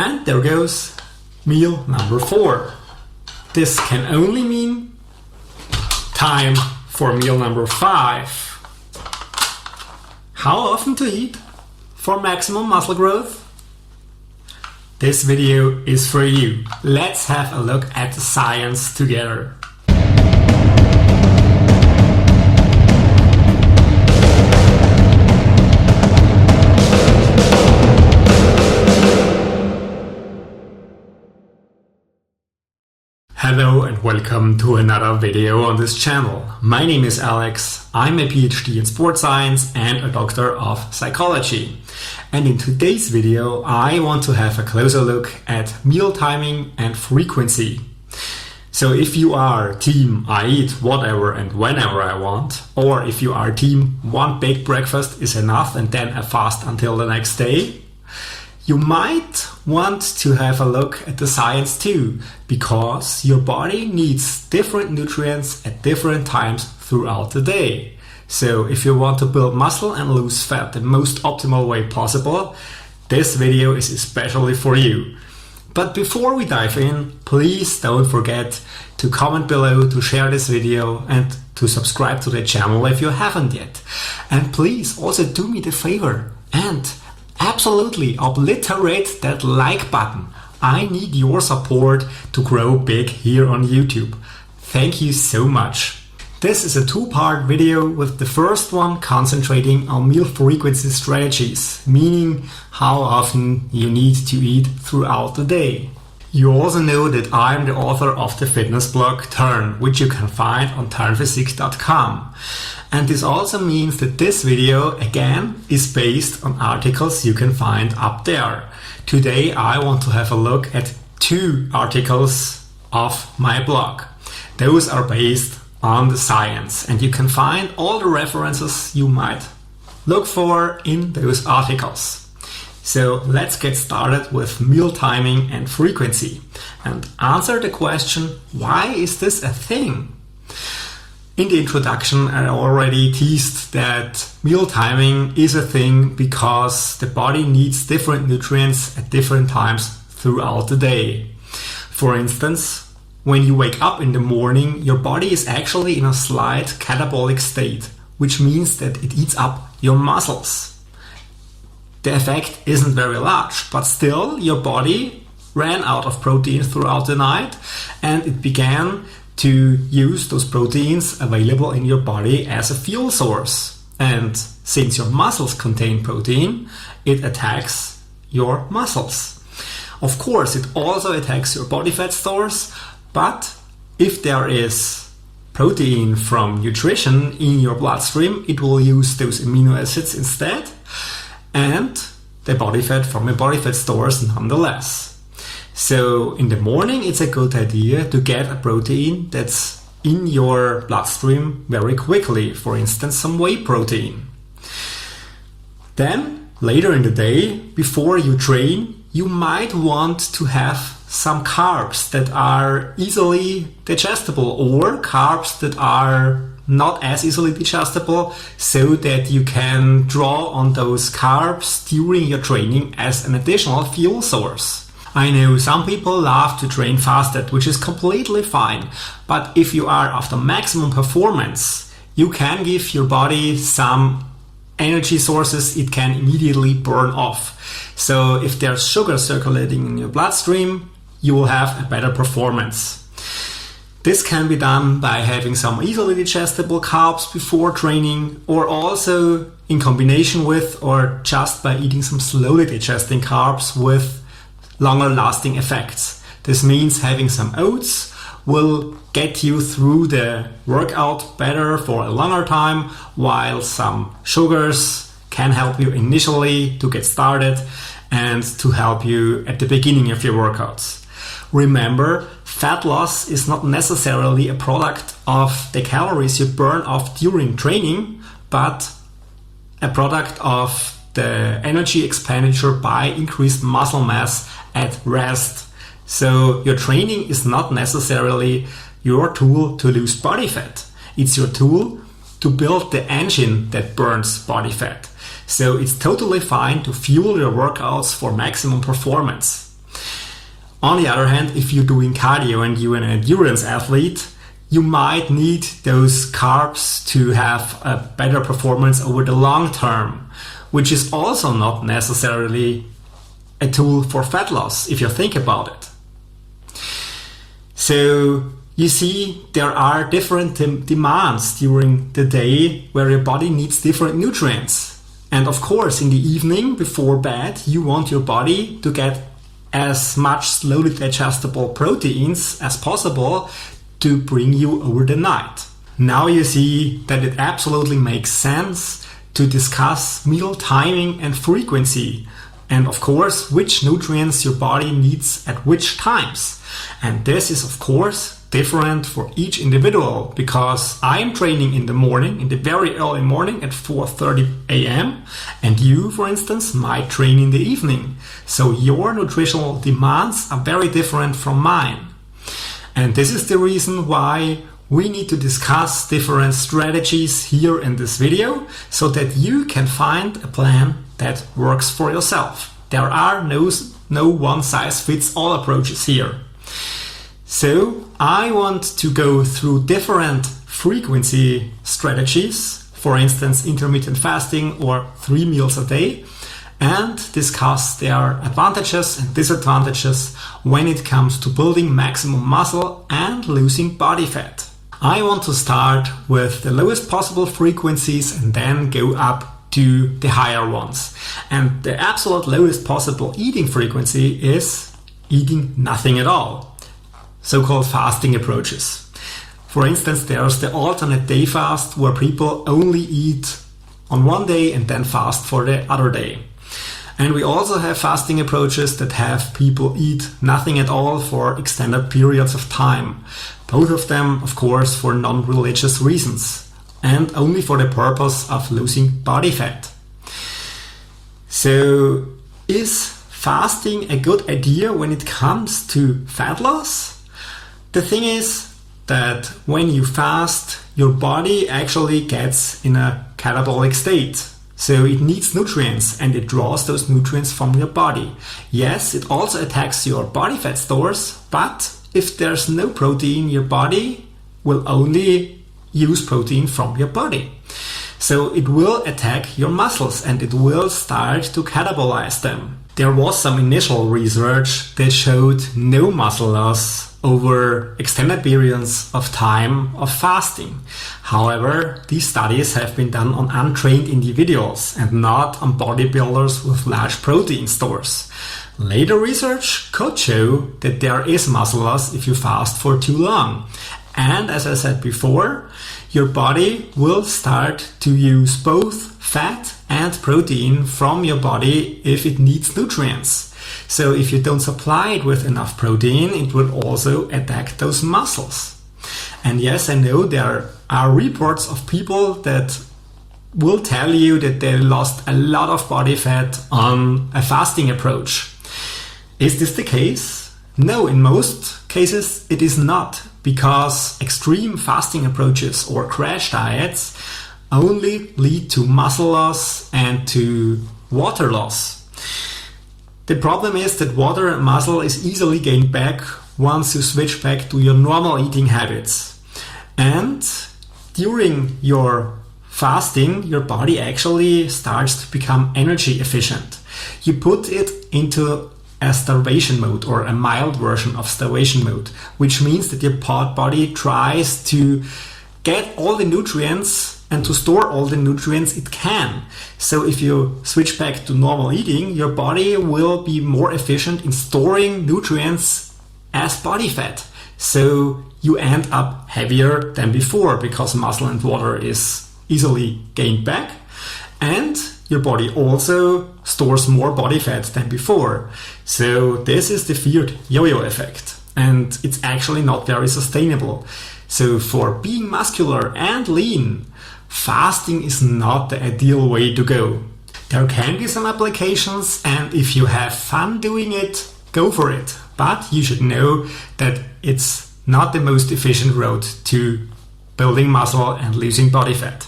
And there goes meal number 4. This can only mean time for meal number 5. How often to eat for maximum muscle growth? This video is for you. Let's have a look at the science together. Hello and welcome to another video on this channel. My name is Alex, I'm a PhD in sports science and a doctor of psychology. And in today's video I want to have a closer look at meal timing and frequency. So if you are team I eat whatever and whenever I want, or if you are team one big breakfast is enough and then a fast until the next day, you might want to have a look at the science too, because your body needs different nutrients at different times throughout the day. So if you want to build muscle and lose fat the most optimal way possible, this video is especially for you. But before we dive in, please don't forget to comment below, to share this video and to subscribe to the channel if you haven't yet. And please also do me the favor and absolutely obliterate that like button. I need your support to grow big here on YouTube. Thank you so much. This is a two-part video with the first one concentrating on meal frequency strategies, meaning how often you need to eat throughout the day. You also know that I'm the author of the fitness blog Turn, which you can find on turnphysique.com. And this also means that this video, again, is based on articles you can find up there. Today I want to have a look at 2 articles of my blog. Those are based on the science, and you can find all the references you might look for in those articles. So let's get started with meal timing and frequency and answer the question, why is this a thing? In the introduction, I already teased that meal timing is a thing because the body needs different nutrients at different times throughout the day. For instance, when you wake up in the morning, your body is actually in a slight catabolic state, which means that it eats up your muscles. The effect isn't very large, but still your body ran out of protein throughout the night and it began to use those proteins available in your body as a fuel source. And since your muscles contain protein, it attacks your muscles. Of course, it also attacks your body fat stores, but if there is protein from nutrition in your bloodstream, it will use those amino acids instead, and the body fat from your body fat stores nonetheless. So in the morning, it's a good idea to get a protein that's in your bloodstream very quickly, for instance, some whey protein. Then later in the day, before you train, you might want to have some carbs that are easily digestible or carbs that are not as easily digestible, so that you can draw on those carbs during your training as an additional fuel source. I know some people love to train fasted, which is completely fine, but if you are after maximum performance, you can give your body some energy sources it can immediately burn off. So if there's sugar circulating in your bloodstream, you will have a better performance. This can be done by having some easily digestible carbs before training, or also in combination with or just by eating some slowly digesting carbs with longer lasting effects. This means having some oats will get you through the workout better for a longer time, while some sugars can help you initially to get started and to help you at the beginning of your workouts. Remember, fat loss is not necessarily a product of the calories you burn off during training, but a product of the energy expenditure by increased muscle mass at rest. So your training is not necessarily your tool to lose body fat. It's your tool to build the engine that burns body fat. So it's totally fine to fuel your workouts for maximum performance. On the other hand, if you're doing cardio and you're an endurance athlete, you might need those carbs to have a better performance over the long term, which is also not necessarily a tool for fat loss if you think about it. So you see, there are different demands during the day where your body needs different nutrients. And of course, in the evening before bed, you want your body to get as much slowly digestible proteins as possible to bring you over the night. Now you see that it absolutely makes sense to discuss meal timing and frequency, and of course which nutrients your body needs at which times. And this is of course different for each individual, because I am training in the morning, in the very early morning at 4:30 a.m. and you, for instance, might train in the evening. So your nutritional demands are very different from mine. And this is the reason why we need to discuss different strategies here in this video, so that you can find a plan that works for yourself. There are no one-size-fits-all approaches here. So I want to go through different frequency strategies, for instance intermittent fasting or 3 meals a day, and discuss their advantages and disadvantages when it comes to building maximum muscle and losing body fat. I want to start with the lowest possible frequencies and then go up to the higher ones. And the absolute lowest possible eating frequency is eating nothing at all, so-called fasting approaches. For instance, there's the alternate day fast, where people only eat on one day and then fast for the other day. And we also have fasting approaches that have people eat nothing at all for extended periods of time. Both of them, of course, for non-religious reasons and only for the purpose of losing body fat. So, is fasting a good idea when it comes to fat loss? The thing is that when you fast, your body actually gets in a catabolic state. So it needs nutrients and it draws those nutrients from your body. Yes, it also attacks your body fat stores, but if there's no protein, your body will only use protein from your body. So it will attack your muscles and it will start to catabolize them. There was some initial research that showed no muscle loss over extended periods of time of fasting. However, these studies have been done on untrained individuals and not on bodybuilders with large protein stores. Later research could show that there is muscle loss if you fast for too long. And as I said before, your body will start to use both fat and protein from your body if it needs nutrients. So if you don't supply it with enough protein, it will also attack those muscles. And yes, I know there are reports of people that will tell you that they lost a lot of body fat on a fasting approach. Is this the case? No, in most cases it is not, because extreme fasting approaches or crash diets only lead to muscle loss and to water loss. The problem is that water and muscle is easily gained back once you switch back to your normal eating habits. And during your fasting, your body actually starts to become energy efficient. You put it into a starvation mode, or a mild version of starvation mode, which means that your body tries to get all the nutrients and to store all the nutrients it can. So if you switch back to normal eating, your body will be more efficient in storing nutrients as body fat. So you end up heavier than before, because muscle and water is easily gained back, and your body also stores more body fat than before. So this is the feared yo-yo effect, and it's actually not very sustainable. So for being muscular and lean, fasting is not the ideal way to go. There can be some applications, and if you have fun doing it, go for it. But you should know that it's not the most efficient road to building muscle and losing body fat.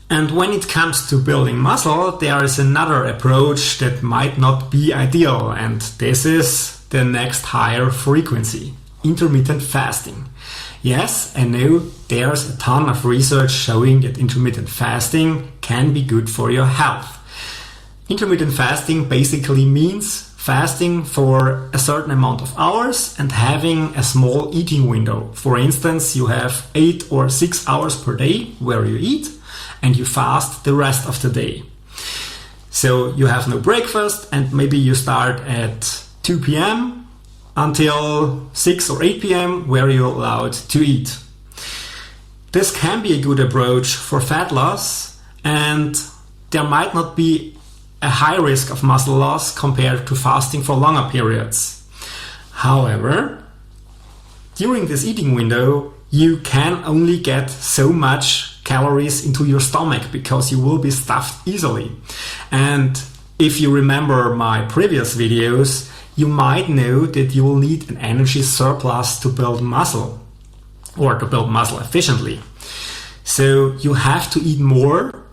And when it comes to building muscle, there is another approach that might not be ideal, and this is the next higher frequency, intermittent fasting. Yes, I know there's a ton of research showing that intermittent fasting can be good for your health. Intermittent fasting basically means fasting for a certain amount of hours and having a small eating window. For instance, you have 8 or 6 hours per day where you eat and you fast the rest of the day. So you have no breakfast and maybe you start at 2 p.m. until 6 or 8 p.m. where you're allowed to eat. This can be a good approach for fat loss, and there might not be a high risk of muscle loss compared to fasting for longer periods. However, during this eating window, you can only get so much calories into your stomach because you will be stuffed easily. And if you remember my previous videos, you might know that you will need an energy surplus to build muscle, or to build muscle efficiently. So you have to eat more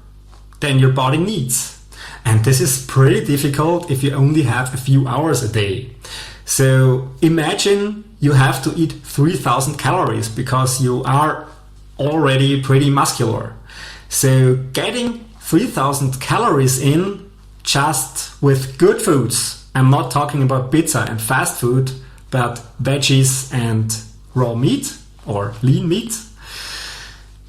than your body needs. And this is pretty difficult if you only have a few hours a day. So imagine you have to eat 3000 calories because you are already pretty muscular. So getting 3000 calories in just with good foods, I'm not talking about pizza and fast food, but veggies and raw meat or lean meat,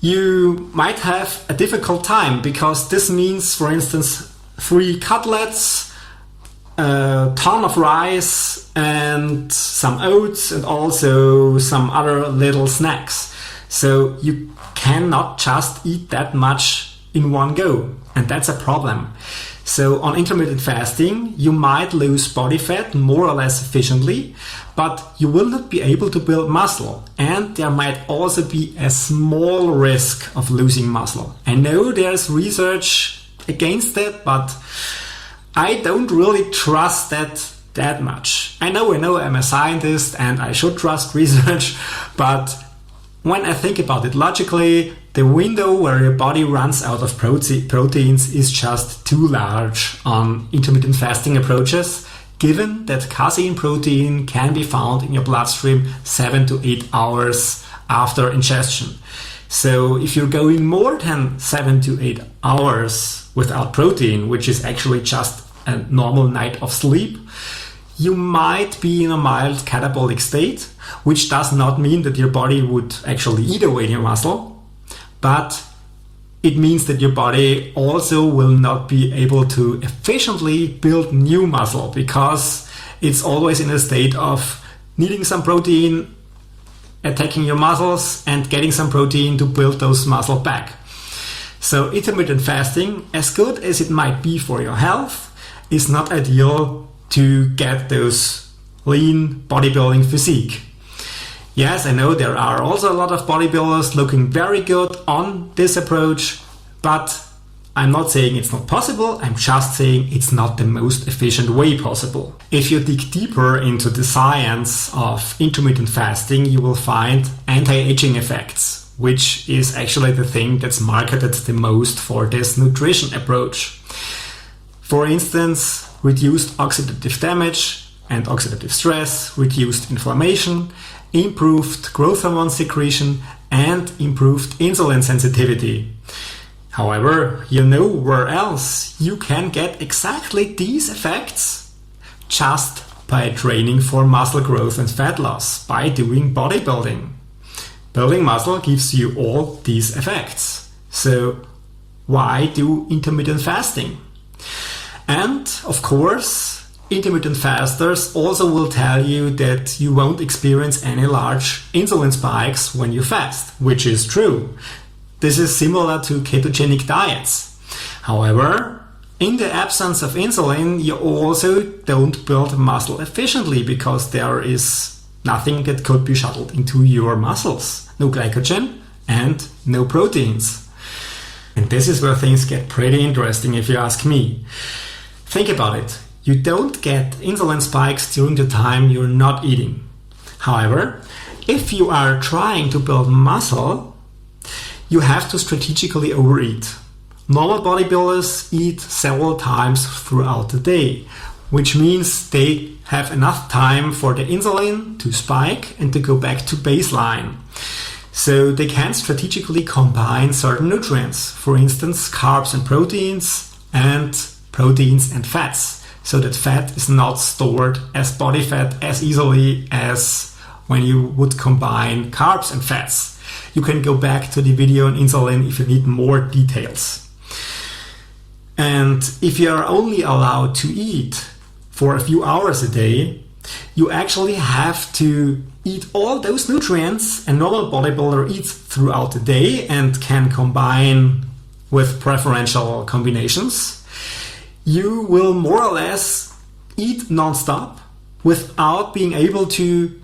you might have a difficult time because this means, for instance, 3 cutlets, a ton of rice and some oats and also some other little snacks. So you cannot just eat that much in one go, and that's a problem. So on intermittent fasting, you might lose body fat more or less efficiently, but you will not be able to build muscle, and there might also be a small risk of losing muscle. I know there's research against that, but I don't really trust that much. I know I'm a scientist and I should trust research, but when I think about it logically, the window where your body runs out of proteins is just too large on intermittent fasting approaches, given that casein protein can be found in your bloodstream 7 to 8 hours after ingestion. So if you're going more than 7 to 8 hours without protein, which is actually just a normal night of sleep, you might be in a mild catabolic state, which does not mean that your body would actually eat away your muscle, but it means that your body also will not be able to efficiently build new muscle because it's always in a state of needing some protein, attacking your muscles and getting some protein to build those muscles back. So intermittent fasting, as good as it might be for your health, is not ideal to get those lean bodybuilding physique. Yes, I know there are also a lot of bodybuilders looking very good on this approach, but I'm not saying it's not possible, I'm just saying it's not the most efficient way possible. If you dig deeper into the science of intermittent fasting, you will find anti-aging effects, which is actually the thing that's marketed the most for this nutrition approach. For instance, reduced oxidative damage and oxidative stress, reduced inflammation, improved growth hormone secretion, and improved insulin sensitivity. However, you know where else you can get exactly these effects? Just by training for muscle growth and fat loss, by doing bodybuilding. Building muscle gives you all these effects. So why do intermittent fasting? And of course, intermittent fasters also will tell you that you won't experience any large insulin spikes when you fast, which is true. This is similar to ketogenic diets. However, in the absence of insulin, you also don't build muscle efficiently because there is nothing that could be shuttled into your muscles. No glycogen and no proteins. And this is where things get pretty interesting if you ask me. Think about it. You don't get insulin spikes during the time you're not eating. However, if you are trying to build muscle, you have to strategically overeat. Normal bodybuilders eat several times throughout the day, which means they have enough time for the insulin to spike and to go back to baseline. So they can strategically combine certain nutrients, for instance, carbs and proteins and fats, so that fat is not stored as body fat as easily as when you would combine carbs and fats. You can go back to the video on insulin if you need more details. And if you are only allowed to eat for a few hours a day, you actually have to eat all those nutrients a normal bodybuilder eats throughout the day and can combine with preferential combinations. You will more or less eat non-stop without being able to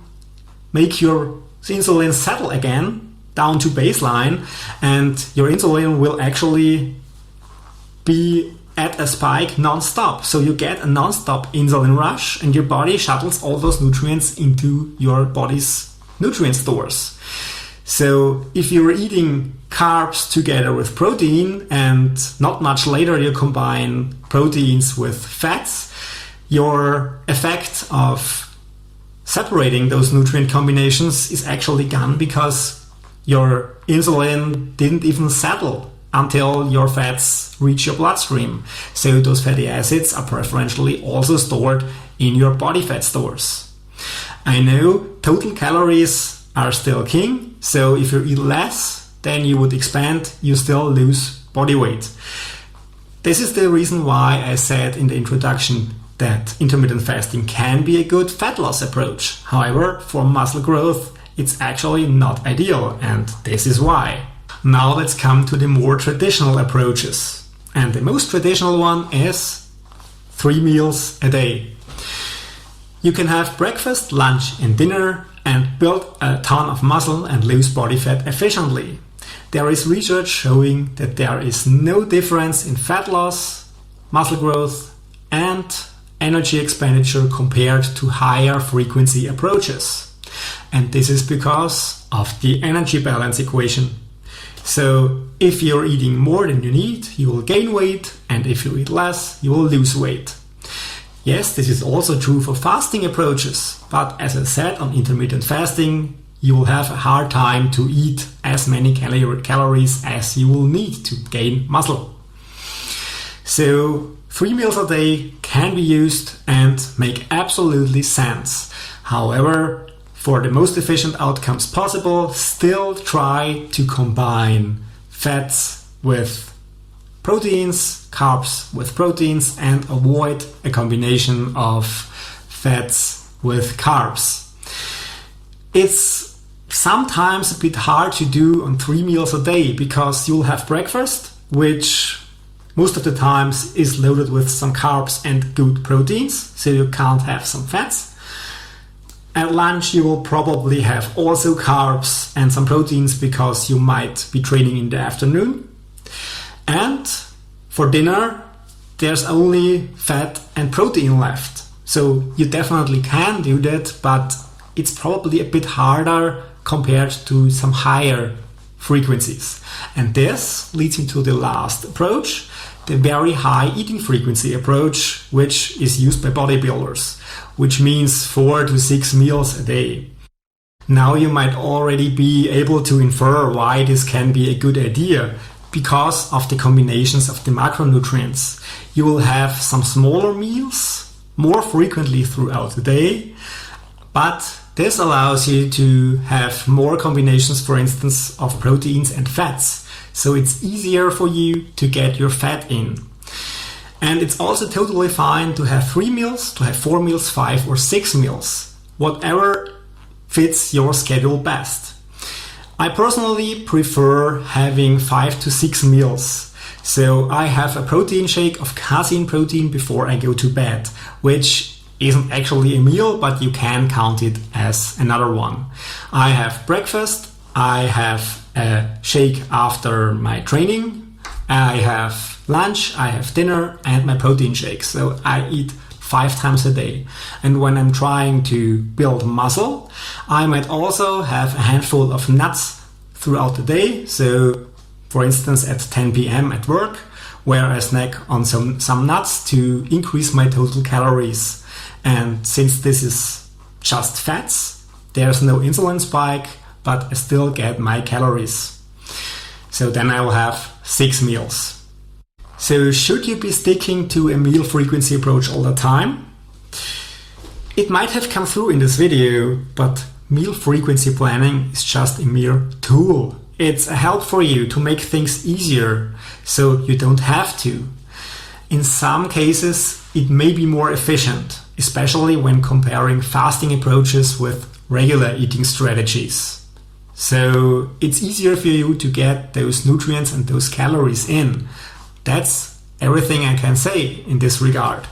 make your insulin settle again down to baseline, and your insulin will actually be at a spike non-stop. So you get a non-stop insulin rush and your body shuttles all those nutrients into your body's nutrient stores. So if you're eating carbs together with protein and not much later you combine proteins with fats, your effect of separating those nutrient combinations is actually gone because your insulin didn't even settle until your fats reach your bloodstream. So those fatty acids are preferentially also stored in your body fat stores. I know total calories are still king, so if you eat less than you would expand, you still lose body weight. This is the reason why I said in the introduction that intermittent fasting can be a good fat loss approach. However, for muscle growth, it's actually not ideal, and this is why. Now let's come to the more traditional approaches. And the most traditional one is 3 meals a day. You can have breakfast, lunch and dinner and build a ton of muscle and lose body fat efficiently. There is research showing that there is no difference in fat loss, muscle growth and energy expenditure compared to higher frequency approaches. And this is because of the energy balance equation. So if you're eating more than you need, you will gain weight, and if you eat less, you will lose weight. Yes, this is also true for fasting approaches, but as I said on intermittent fasting, you will have a hard time to eat as many calories as you will need to gain muscle. So 3 meals a day can be used and make absolutely sense. However, for the most efficient outcomes possible, still try to combine fats with proteins, carbs with proteins, and avoid a combination of fats with carbs. It's sometimes a bit hard to do on 3 meals a day because you'll have breakfast, which most of the times is loaded with some carbs and good proteins, so you can't have some fats. At lunch you will probably have also carbs and some proteins because you might be training in the afternoon. And for dinner there's only fat and protein left. So you definitely can do that, but it's probably a bit harder compared to some higher frequencies. And this leads me to the last approach, the very high eating frequency approach, which is used by bodybuilders, which means 4 to 6 meals a day. Now you might already be able to infer why this can be a good idea, because of the combinations of the macronutrients. You will have some smaller meals more frequently throughout the day, but this allows you to have more combinations, for instance, of proteins and fats. So it's easier for you to get your fat in. And it's also totally fine to have 3 meals, to have 4 meals, 5 or 6 meals, whatever fits your schedule best. I personally prefer having 5 to 6 meals. So I have a protein shake of casein protein before I go to bed, which isn't actually a meal, but you can count it as another one. I have breakfast, I have a shake after my training, I have lunch, I have dinner and my protein shake. So I eat 5 times a day. And when I'm trying to build muscle, I might also have a handful of nuts throughout the day. So for instance, at 10 p.m. at work, where I snack on some nuts to increase my total calories. And since this is just fats, there's no insulin spike, but I still get my calories. So then I will have 6 meals. So should you be sticking to a meal frequency approach all the time? It might have come through in this video, but meal frequency planning is just a mere tool. It's a help for you to make things easier, so you don't have to. In some cases, it may be more efficient, especially when comparing fasting approaches with regular eating strategies. So it's easier for you to get those nutrients and those calories in. That's everything I can say in this regard.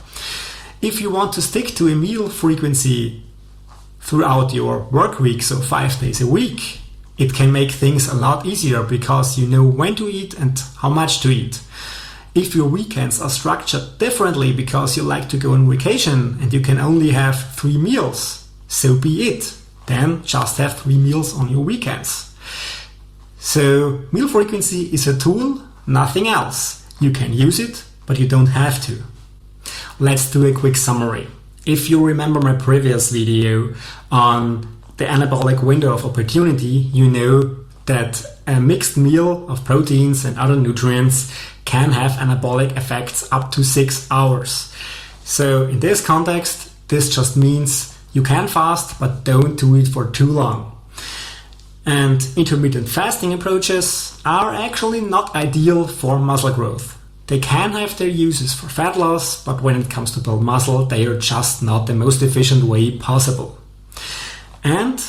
If you want to stick to a meal frequency throughout your work week, so 5 days a week, it can make things a lot easier because you know when to eat and how much to eat. If your weekends are structured differently because you like to go on vacation and you can only have 3 meals, so be it. Then just have 3 meals on your weekends. So meal frequency is a tool, nothing else. You can use it, but you don't have to. Let's do a quick summary. If you remember my previous video on the anabolic window of opportunity, you know that a mixed meal of proteins and other nutrients can have anabolic effects up to 6 hours. So in this context, this just means you can fast, but don't do it for too long. And intermittent fasting approaches are actually not ideal for muscle growth. They can have their uses for fat loss, but when it comes to build muscle, they are just not the most efficient way possible. And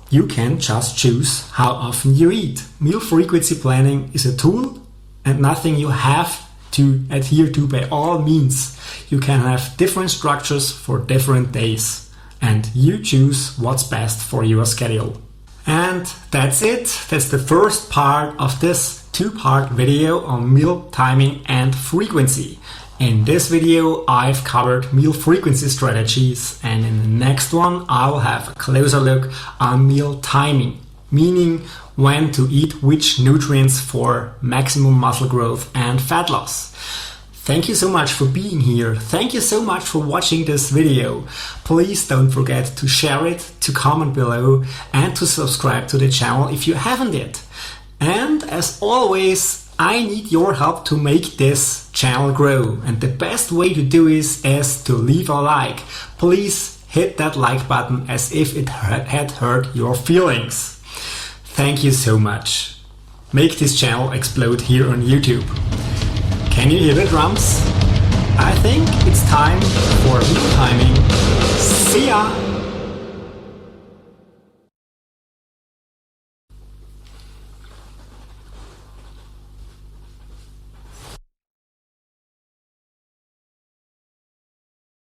you can just choose how often you eat. Meal frequency planning is a tool and nothing you have to adhere to by all means. You can have different structures for different days, and you choose what's best for your schedule. And that's it. That's the first part of this 2-part video on meal timing and frequency. In this video, I've covered meal frequency strategies, and in the next one, I'll have a closer look on meal timing, meaning when to eat which nutrients for maximum muscle growth and fat loss. Thank you so much for being here. Thank you so much for watching this video. Please don't forget to share it, to comment below, and to subscribe to the channel if you haven't yet. And as always, I need your help to make this channel grow. And the best way to do is to leave a like. Please hit that like button as if it had hurt your feelings. Thank you so much. Make this channel explode here on YouTube. Can you hear the drums? I think it's time for meal timing. See ya!